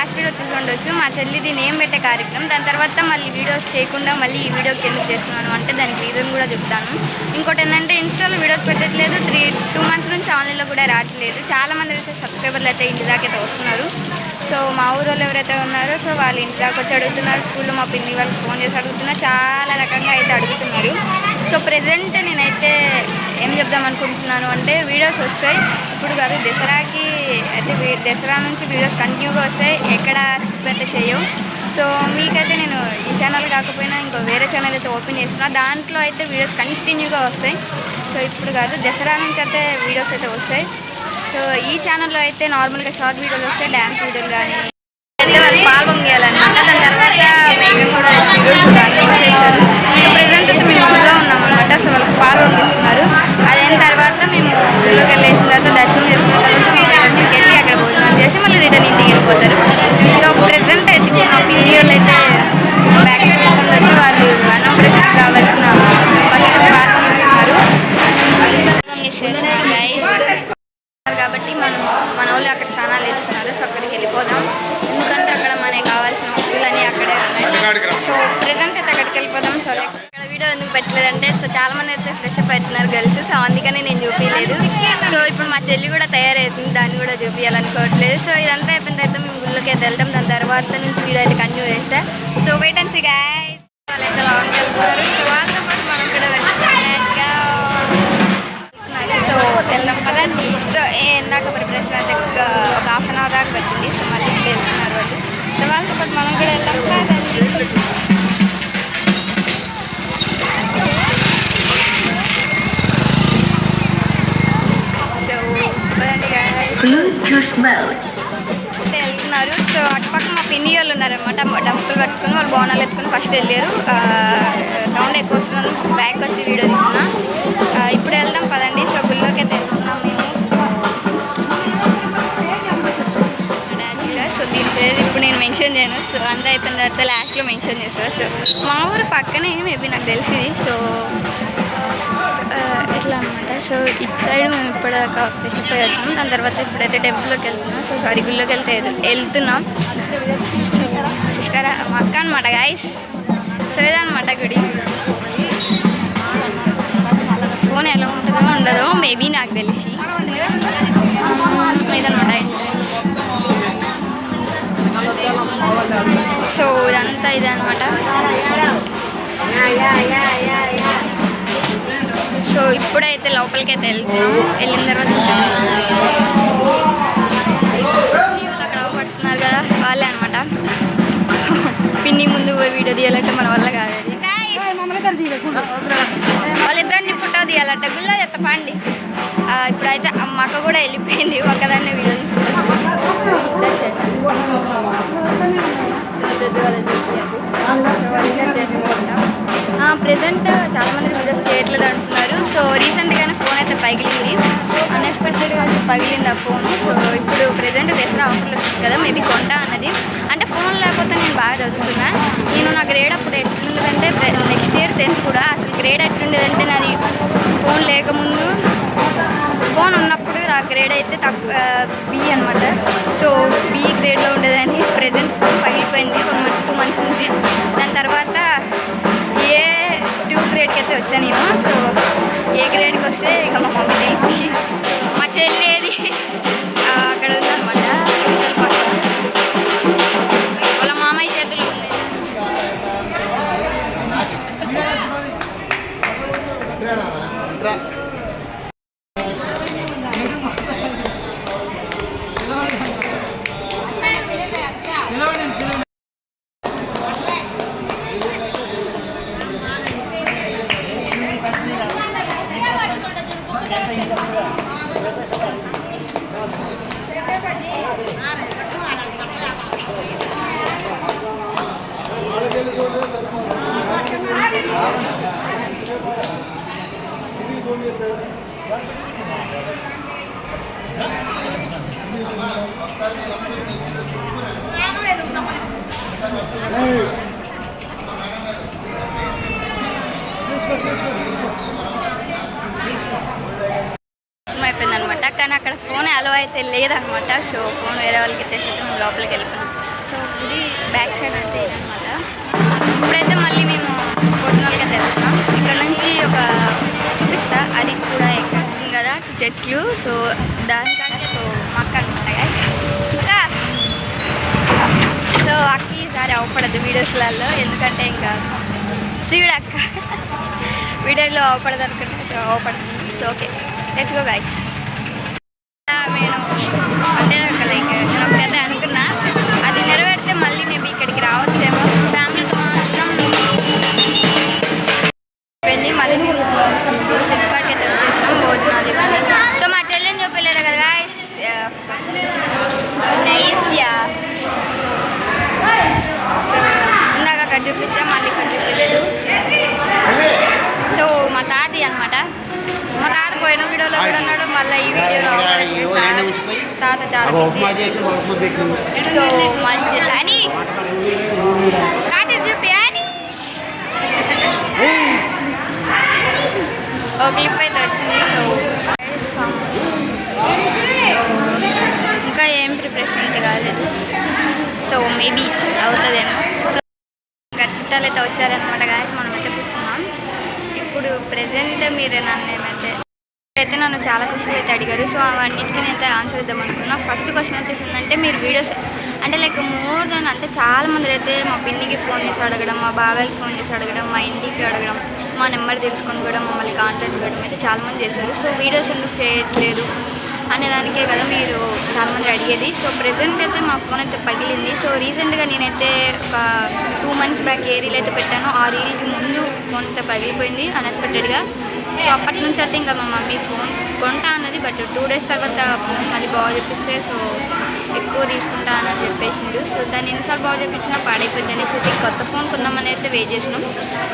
Last video చూసి ఉండొచ్చు. మా చెల్లిది నేమ్ పెట్టే కార్యక్రమం. దాని తర్వాత మళ్ళీ వీడియోస్ చేయకుండా మళ్ళీ ఈ వీడియోకి ఎందుకు చేస్తున్నాను అంటే దానికి రీజన్ కూడా చెప్తాను. ఇంకోటి ఏంటంటే ఇన్స్టాలో వీడియోస్ పెట్టట్లేదు. 2 మంత్స్ నుంచి ఆన్లైన్లో కూడా రావట్లేదు. చాలామంది అయితే సబ్స్క్రైబర్లు అయితే ఇంటి దాకా అయితే వస్తున్నారు. సో మా ఊరిలో ఎవరైతే ఉన్నారో సో వాళ్ళు ఇంటి దాకా వచ్చి అడుగుతున్నారు. స్కూల్లో మా పిన్ని వాళ్ళకి ఫోన్ చేసి అడుగుతున్నారు. చాలా రకంగా అయితే అడుగుతున్నారు. సో ప్రెజెంట్ నేనైతే ఏం చెప్దాం అనుకుంటున్నాను అంటే వీడియోస్ వస్తాయి. ఇప్పుడు కాదు, దసరాకి అయితే దసరా నుంచి వీడియోస్ కంటిన్యూగా వస్తాయి. ఎక్కడ స్కిప్ అయితే చేయవు. సో మీకైతే నేను ఈ ఛానల్ కాకపోయినా ఇంకో వేరే ఛానల్ అయితే ఓపెన్ చేస్తున్నా. దాంట్లో అయితే వీడియోస్ కంటిన్యూగా వస్తాయి. సో ఇప్పుడు కాదు, దసరా నుంచి అయితే వీడియోస్ అయితే వస్తాయి. సో ఈ ఛానల్లో అయితే నార్మల్గా షార్ట్ వీడియోలు వస్తాయి, డ్యాన్స్ వీడియోలు కానీ అయితే వాళ్ళు పాల్గొంగేయాలన్నమాట. దాని తర్వాత మేకర్ కూడా చేస్తారు. సో ప్రెజెంట్ అయితే మేము ఊళ్ళో ఉన్నామన్నమాట. సో వాళ్ళకి పాల్గొంగిస్తున్నారు. అదైన తర్వాత మేము ఊళ్ళోకి వెళ్ళేసిన తర్వాత దర్శనం చేసుకున్న తర్వాత ఇంటికి వెళ్ళి అక్కడ భోజనం చేసి మళ్ళీ రిటర్న్ ఇంటికి వెళ్ళిపోతారు. సో ప్రెజెంట్ అయితే మా పీరియడ్లు అయితే బ్యాక్ స్టేషన్ వచ్చి వాళ్ళు అన్నం ప్రెసెంట్ కావాల్సిన ఫస్ట్ పాల్గొంగిస్తున్నారు. కాబట్టి మన వాళ్ళు అక్కడ స్నానాలు వేస్తున్నారు. సో అక్కడికి వెళ్ళిపోదాం. ఎందుకంటే అక్కడ మనకి కావాల్సిన వస్తువులన్నీ అక్కడే ఉన్నాయి. సో ప్రెజెంట్ అయితే అక్కడికి వెళ్ళిపోదాం. సో ఇక్కడ వీడియో ఎందుకు పెట్టలేదంటే సో చాలామంది అయితే ఫ్రెష్ అప్ అవుతున్నారు గర్ల్స్. సో అందుకని నేను చూపించలేదు. సో ఇప్పుడు మా చెల్లి కూడా తయారవుతుంది, దాన్ని కూడా చూపించాలనుకోవట్లేదు. సో ఇదంతా అయిపోయిన తర్వాత మేము గుళ్ళోకి అయితే వెళ్తాం. దాని తర్వాత నుంచి వీడియో అయితే కంటిన్యూ చేస్తా. So wait and see guys. వాళ్ళైతే లాంగ్ వెళ్తున్నారు. సో వాళ్ళతో పాటు మనం కూడా వెళ్తున్నాం. సో వెళ్దాం పదండి. సో ఇందాక ప్రిపరేషన్ అయితే ఒక ½ అన్ అవర్ దాకా పెట్టింది. సో మళ్ళీ ఇప్పుడు వెళ్తున్నారు వాళ్ళు. సో వాళ్ళతో పాటు మనం కూడా వెళ్దాం కదండి. సో వెళ్తున్నారు. సో అటుపక్క మా పిన్ని వాళ్ళు ఉన్నారనమాట. డబ్బులు పట్టుకుని వాళ్ళు బోనాలు ఎత్తుకుని ఫస్ట్ వెళ్ళారు. సౌండ్ ఎక్కువ వస్తుందని బ్యాక్ వచ్చి వీడియో తీసిన. ఇప్పుడు వెళ్దాం పదండి. సో గుళ్ళోకి అయితే వెళ్తున్నాం మేము. సో దీని పేరు ఇప్పుడు నేను మెన్షన్ చేయను. సో అంతా అయిపోయిన తర్వాత లాస్ట్లో మెన్షన్ చేస్తారు. సో మా ఊరు పక్కనే మేబీ నాకు తెలిసింది. సో ఎట్లా అనమాట. సో ఇటు సైడ్ మేము ఇప్పటిదాకా ఫ్రెష్ అప్ వచ్చాం. దాని తర్వాత ఇప్పుడైతే టెంపుల్లోకి వెళ్తున్నాం. సో సారీ గుళ్ళోకి వెళ్తున్నాం. సో సిస్టర్ మా అక్క అనమాట గాయస్. సో ఇదనమాట గుడి. ఫోన్ ఎలా ఉంటుందో ఉండదో మేబీ నాకు తెలిసి. ఇదనమాట ఎంట్రన్స్. సో ఇదంతా ఇదనమాట. సో ఇప్పుడైతే లోపలికి అయితే వెళ్తున్నాం. వెళ్ళిన తర్వాత అక్కడ పడుతున్నారు కదా వాళ్ళే అనమాట. పిన్ని ముందు పోయి వీడియో తీయాలంటే మన వల్ల కాదు. వాళ్ళిద్దరిని ఫోటో తీయాలంట. గుళ్ళో చెప్పండి. ఇప్పుడైతే మా అక్క కూడా వెళ్ళిపోయింది. ఒక్కదాన్నే వీడియో తీసుకుంటాను. ప్రెజెంట్ చాలామంది వీడియోస్ చేయట్లేదు అంటున్నారు. సో రీసెంట్గానే ఫోన్ అయితే పగిలింది. అన్ఎక్స్పెక్టెడ్గా పగిలింది ఆ ఫోన్. సో ఇప్పుడు ప్రెజెంట్ దసరా ఆఫర్లు వస్తుంది కదా, మేబీ కొంటా అన్నది. అంటే ఫోన్ లేకపోతే నేను బాగా చదువుతున్నా. నా గ్రేడ్ అప్పుడు ఎట్లుండదంటే నెక్స్ట్ ఇయర్ 10th కూడా అసలు గ్రేడ్ ఎట్లుండేదంటే నాది ఫోన్ లేకముందు ఫోన్ ఉన్నప్పుడు నా గ్రేడ్ అయితే బి అనమాట. సో బి గ్రేడ్లో ఉండేదని. ప్రెజెంట్ ఫోన్ పగిలిపోయింది 2 months నుంచి. దాని తర్వాత A2 గ్రేడ్కి అయితే వచ్చాను నేను. సో ఏ గ్రేడ్కి వస్తే ఇక మా మమ్మీ ఖుషి. మా చెల్లి ఏది అక్కడ ఉందన్నమాట. వాళ్ళ మామయ్య చేతులు ఉంది. అయిపోయిందనమాట. కానీ అక్కడ ఫోన్ అలో అయితే లేదనమాట. సో ఫోన్ వేరే వాళ్ళకి ఇచ్చేసి మేము లోపలికి వెళ్ళిపోయాం. సో గుడి బ్యాక్ సైడ్ అయితే ఇదనమాట. ఇప్పుడైతే మళ్ళీ మేము భోజనాలకి వెళ్తున్నాం. ఇక్కడ నుంచి ఒక చూపిస్తా, అది కూడా ఎక్కడ కదా చెట్లు. సో దానికంటే సో అక్క అనమాట గైస్. ఇంకా సో అక్క ఈసారి అవపడదు వీడియోస్లలో, ఎందుకంటే ఇంకా చూడు అక్క వీడియోలో అవపడదు అనుకుంటే సో అవపడుతుంది. So okay let's go guys. నేను అంటే లైక్ నేను ఒకటైతే అనుకున్నా, అది నెరవేరితే మళ్ళీ మేబీ ఇక్కడికి రావచ్చేమో. ఫ్యామిలీతో మాత్రం వెళ్ళి మళ్ళీ మేము ఫ్లిప్కార్ట్ అయితే వచ్చేసాం భోజనాలు ఇవన్నీ. సో మా చెల్లెని చూపించలేదు కదా guys. So nice yeah. So ఇందాక అక్కడ చూపించాం, మళ్ళీ ఇక్కడ చూపించలేదు. సో మా తాతయ్య అనమాట. మా తాత పోయిన వీడియోలో కూడా ఉన్నాడు, మళ్ళీ ఈ వీడియోలో తాత చాలా సో మంచి అని కాదు చూపి అని ఒక క్లిప్ అయితే వచ్చింది. సో ఇంకా ఏం ప్రిపరేషన్ అయితే కాలేదు. సో మేబీ అవుతుందేమో. సో ఇంకా చుట్టాలు అయితే వచ్చారనమాట గాయస్. మనమైతే కూర్చున్నాం. ఇప్పుడు ప్రెజెంట్ మీరు నన్ను చాలా క్వశ్చన్లు అయితే అడిగారు. సో అవన్నిటికీ నేనైతే ఆన్సర్ ఇద్దాం అనుకున్నా. ఫస్ట్ క్వశ్చన్ వచ్చేసిందంటే మీరు వీడియోస్ అంటే లైక్ మోర్ దెన్ అంటే చాలామంది అయితే మా పిన్నికి ఫోన్ చేసి అడగడం, మా బాబాయ్కి ఫోన్ చేసి అడగడం, మా ఇంటికి అడగడం, మా నెంబర్ తెలుసుకొని కూడా మమ్మల్ని కాంటాక్ట్ చేయడం అయితే చాలామంది చేశారు. సో వీడియోస్ ఎందుకు చేయట్లేదు అనేదానికే కదా మీరు చాలామంది అడిగేది. సో ప్రెజెంట్ అయితే మా ఫోన్ అయితే పగిలింది. సో రీసెంట్గా నేనైతే ఒక 2 months బ్యాక్ ఏ రీల్ అయితే పెట్టానో ఆ రీల్కి ముందు ఫోన్ అయితే పగిలిపోయింది అన్ఎక్స్పెక్టెడ్గా. సో అప్పటి నుంచి అయితే ఇంకా మా మమ్మీ ఫోన్ కొంటా అన్నది, బట్ 2 days తర్వాత ఫోన్ మళ్ళీ బాగా చెప్పిస్తే సో ఎక్కువ తీసుకుంటా అని చెప్పేసిండు. సో దాన్ని ఎన్నిసార్లు బాగా చెప్పించినా పాడైపోయింది అనేసి అయితే కొత్త ఫోన్ కొందామని అయితే వెయిట్ చేసినాం.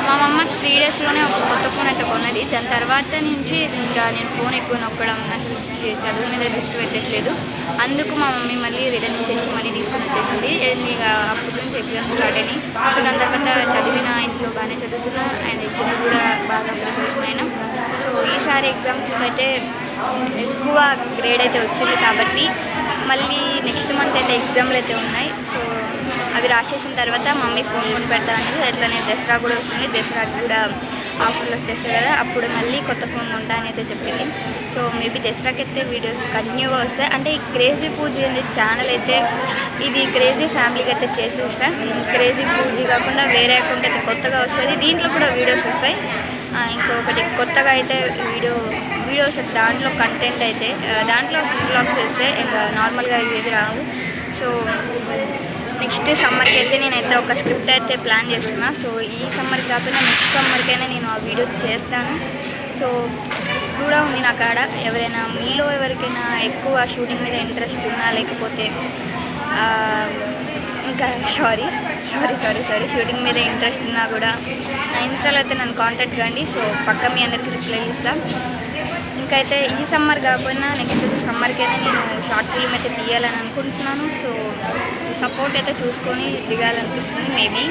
మా మమ్మ 3 daysలోనే ఒక కొత్త ఫోన్ అయితే కొన్నది. దాని తర్వాత నుంచి ఇంకా నేను ఫోన్ ఎక్కువ నొక్కడం, అసలు చదువు మీద దృష్టి పెట్టట్లేదు. అందుకు మా మమ్మీ మళ్ళీ రిటర్న్ ఇచ్చేసి మళ్ళీ తీసుకుని వచ్చేసింది. ఇక అప్పటి నుంచి ఎగ్జామ్స్ స్టార్ట్ అయినాయి. సో దాని తర్వాత చదివిన ఇంట్లో బాగానే చదువుతున్నా అండ్ ఎగ్జామ్స్ కూడా బాగా ప్రిపరేషన్ అయినా. సో ఈసారి ఎగ్జామ్స్కి అయితే ఎక్కువ గ్రేడ్ అయితే వచ్చింది కాబట్టి మళ్ళీ నెక్స్ట్ మంత్ అయితే ఎగ్జామ్లు అయితే ఉన్నాయి. సో అవి రాసేసిన తర్వాత మమ్మీ ఫోన్ కొని పెడతా అనేది. అట్లనే దసరా కూడా వస్తుంది, దసరాకి కూడా ఆఫర్లు వచ్చేస్తాయి కదా, అప్పుడు మళ్ళీ కొత్త ఫోన్ కొంటా అని అయితే చెప్పింది. సో మేబీ దసరాకి అయితే వీడియోస్ కంటిన్యూగా వస్తాయి. అంటే ఈ క్రేజీ పూజీ అనేది ఛానల్ అయితే ఇది క్రేజీ ఫ్యామిలీకి అయితే చేసేస్తాను. క్రేజీ పూజీ కాకుండా వేరే అకౌంట్ అయితే కొత్తగా వస్తుంది, దీంట్లో కూడా వీడియోస్ వస్తాయి. ఇంకొకటి కొత్తగా అయితే వీడియోస్ దాంట్లో కంటెంట్ అయితే దాంట్లో బ్లాగ్స్ వస్తే ఇంకా నార్మల్గా ఇవి రావు. సో నెక్స్ట్ సమ్మర్కి అయితే నేనైతే ఒక స్క్రిప్ట్ అయితే ప్లాన్ చేస్తున్నా. సో ఈ సమ్మర్కి కాకుండా నెక్స్ట్ సమ్మర్కైనా నేను ఆ వీడియో చేస్తాను. సో కూడా ఉంది నా కాడ. ఎవరైనా మీలో ఎవరికైనా ఎక్కువ షూటింగ్ మీద ఇంట్రెస్ట్ ఉన్నా, లేకపోతే ఇంకా సారీ షూటింగ్ మీద ఇంట్రెస్ట్ ఉన్నా కూడా నా ఇన్స్టాలో అయితే నన్ను కాంటాక్ట్ కండి. సో పక్క మీ అందరికీ రిప్లై ఇస్తాను. ఇంకైతే ఈ సమ్మర్ కాకపోయినా నెక్స్ట్ సమ్మర్కైనా నేను షార్ట్ ఫిల్మ్ అయితే తీయాలని అనుకుంటున్నాను. సో సపోర్ట్ అయితే చూసుకొని దిగాలనిపిస్తుంది మేబీ.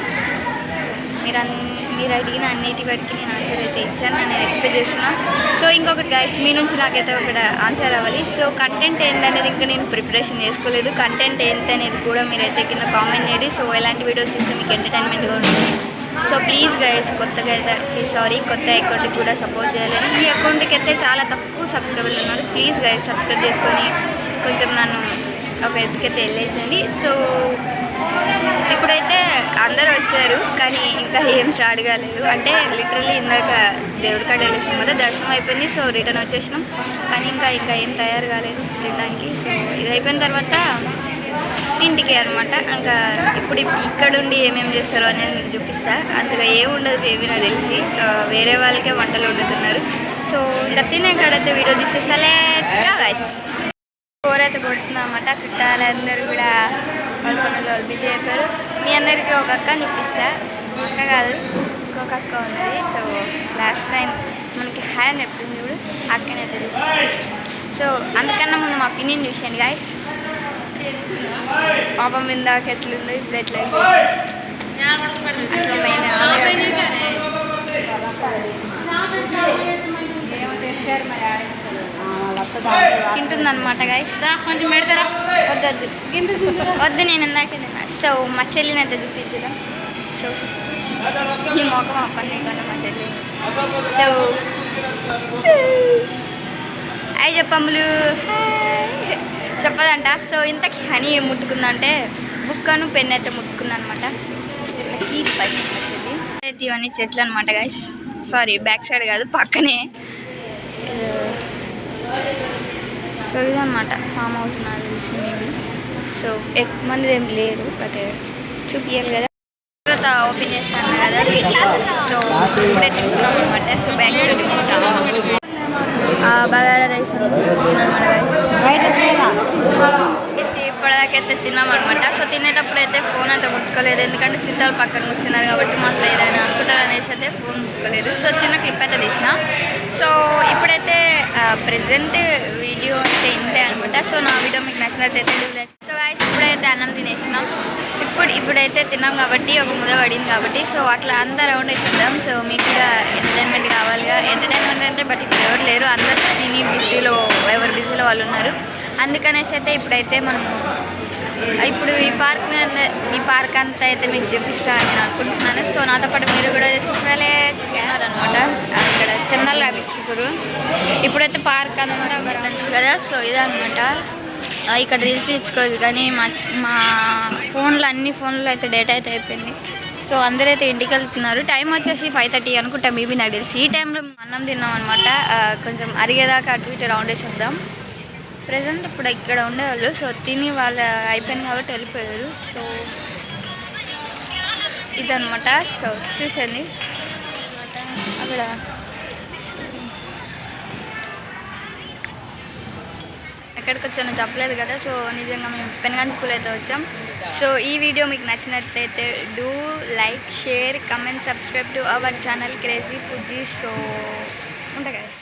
మీరు అడిగిన అన్నిటి వాటికి నేను ఆన్సర్ అయితే ఇచ్చాను, నేను ఎక్స్పెక్ట్ చేస్తున్నాను. సో ఇంకొకటి గైస్, మీ నుంచి నాకైతే ఒకటి ఆన్సర్ అవ్వాలి. సో కంటెంట్ ఏంటనేది ఇంకా నేను ప్రిపరేషన్ చేసుకోలేదు. కంటెంట్ ఏంటనేది కూడా మీరైతే కింద కామెంట్ చేయండి. సో ఎలాంటి వీడియోస్ ఇస్తే మీకు ఎంటర్టైన్మెంట్గా ఉంటుంది. సో ప్లీజ్ గైస్ కొత్త అకౌంట్కి కూడా సపోర్ట్ చేయాలని. ఈ అకౌంట్కి అయితే చాలా తక్కువ సబ్స్క్రైబర్లు ఉన్నారు. ప్లీజ్ గైస్ సబ్స్క్రైబ్ చేసుకొని కొంచెం నన్ను ఒక ఎత్తుకైతే వెళ్ళేసండి. సో ఇప్పుడైతే అందరూ వచ్చారు కానీ ఇంకా ఏం స్టార్ట్ కాలేదు. అంటే లిటరల్లీ ఇందాక దేవుడి కాడ వెళ్ళేసాం కదా, దర్శనం అయిపోయింది. సో రిటర్న్ వచ్చేసినాం కానీ ఇంకా ఏం తయారు కాలేదు తినడానికి. సో ఇది అయిపోయిన తర్వాత ఇంటికి అనమాట. ఇంకా ఇప్పుడు ఇక్కడుండి ఏమేమి చేస్తారో అనేది మీకు చూపిస్తా. అంతగా ఏముండదు బేబీ నాకు తెలిసి, వేరే వాళ్ళకే వంటలు వండుతున్నారు. సో ఇంకా తినే కాడైతే వీడియో తీసేస్తా. గైస్ కూర అయితే కొడుతున్నా అనమాట. చుట్టాలందరూ కూడా వాళ్ళ పనులు వాళ్ళు బిజీ అయిపోయారు. మీ అందరికీ ఒక అక్క చూపిస్తా. అక్క కాదు ఇంకొక అక్క ఉన్నది. సో లాస్ట్ టైం మనకి హాయ్ అని చెప్తుంది చూడు, అక్కనైతే చూపిస్తాను. సో అందుకన్నా ముందు మా పిన్నిని చూసాను గాయస్. పాపం ఇందాక ఎట్లుందో ఇప్పుడు ఎట్లా అసలు మేము ఏమో తెచ్చారు మరి తింటుందన్నమాట గాయస్. కొంచెం పెడతారా? వద్దు వద్దు, నేను ఇందాక తిన్నా. సో మా చెల్లిని అయితే చూపించదా. సో ఈ మొఖం అప్పని లేకుండా మా చెల్లి. సో అయి చెప్పమ్ములు చెప్పదంట. సో ఇంతకి హనీ ఏం ముట్టుకుందంటే బుక్కను పెన్ అయితే ముట్టుకుందనమాట. సో ఈ పైసలు మా చెల్లి అయితే ఇవన్నీ చెట్లు అనమాట గాయస్. సారీ, బ్యాక్ సైడ్ కాదు, పక్కనే. సో ఇదన్నమాట ఫామ్ హౌస్ నాకు తెలిసింది ఇది. సో ఎక్కువ మంది ఏం లేరు, బట్ చూపించాలి కదా. తర్వాత ఓపెన్ చేస్తాను కదా వీటిలో. సో ఇప్పుడే తింటున్నాం అనమాట. సో బ్యాక్ సైడ్ ఇస్తాను బగారా రైస్ అనమాట. ఇప్పటిదాకైతే తిన్నాం అనమాట. సో తినేటప్పుడు అయితే ఫోన్ అయితే ముట్టుకోలేదు, ఎందుకంటే చుట్టాలు పక్కన కూర్చున్నారు కాబట్టి మాకు ఏదైనా అనుకుంటారు అనేసి అయితే ఫోన్ ముట్టుకోలేదు. సో చిన్న క్లిప్ అయితే తీసిన. సో ఇప్పుడైతే ప్రెజెంట్ వీడియో అంటే ఇంతే అనమాట. సో నా వీడియో మీకు నచ్చినట్టయితే సో గాయ్స్ ఇప్పుడైతే అన్నం తినేసినాం. ఇప్పుడైతే తిన్నాం కాబట్టి ఒక ముద పడింది కాబట్టి సో అట్లా అంతా రౌండ్ అవుతుందాం. సో మీకు కూడా ఎంటర్టైన్మెంట్ కావాలిగా. ఎంటర్టైన్మెంట్ అంటే బట్ ఇప్పుడు ఎవరు లేరు, అందరు తిని బిజీలో, ఎవరు బిజీలో వాళ్ళు ఉన్నారు. అందుకనేసి అయితే ఇప్పుడైతే మనము ఇప్పుడు ఈ పార్క్ అంతా అయితే మీకు చూపిస్తాను నేను అనుకుంటున్నాను. సో నాతో పాటు మీరు కూడా చూడాలన్నమాట. అక్కడ చిన్నలు రాపించుకుంటారు. ఇప్పుడైతే పార్క్ అంతా ఉంటుంది కదా. సో ఇదనమాట. ఇక్కడ రీల్స్ తీసుకోదు కానీ మా ఫోన్లో అన్ని ఫోన్లో అయితే డేటా అయితే అయిపోయింది. సో అందరైతే ఇంటికి వెళ్తున్నారు. టైం వచ్చేసి 5:30 అనుకుంటా, మేబీ నాకు తెలిసి. ఈ టైంలో అన్నం తిన్నాం అనమాట. కొంచెం అరిగేదాకా అటు ఇటు రౌండ్ వేసి వద్దాం. ప్రజెంట్ ఇప్పుడు ఇక్కడ ఉండేవాళ్ళు. సో తిని వాళ్ళు అయిపోయింది కాబట్టి వెళ్ళిపోయారు. సో ఇదనమాట. సో చూసండి అక్కడ ఎక్కడికి వచ్చానో చెప్పలేదు కదా. సో నిజంగా మేము పెనుగంచి స్కూల్ అయితే వచ్చాం. సో ఈ వీడియో మీకు నచ్చినట్లయితే do like, share, comment, subscribe to our channel crazy Pujji. So ఉంటా గైస్.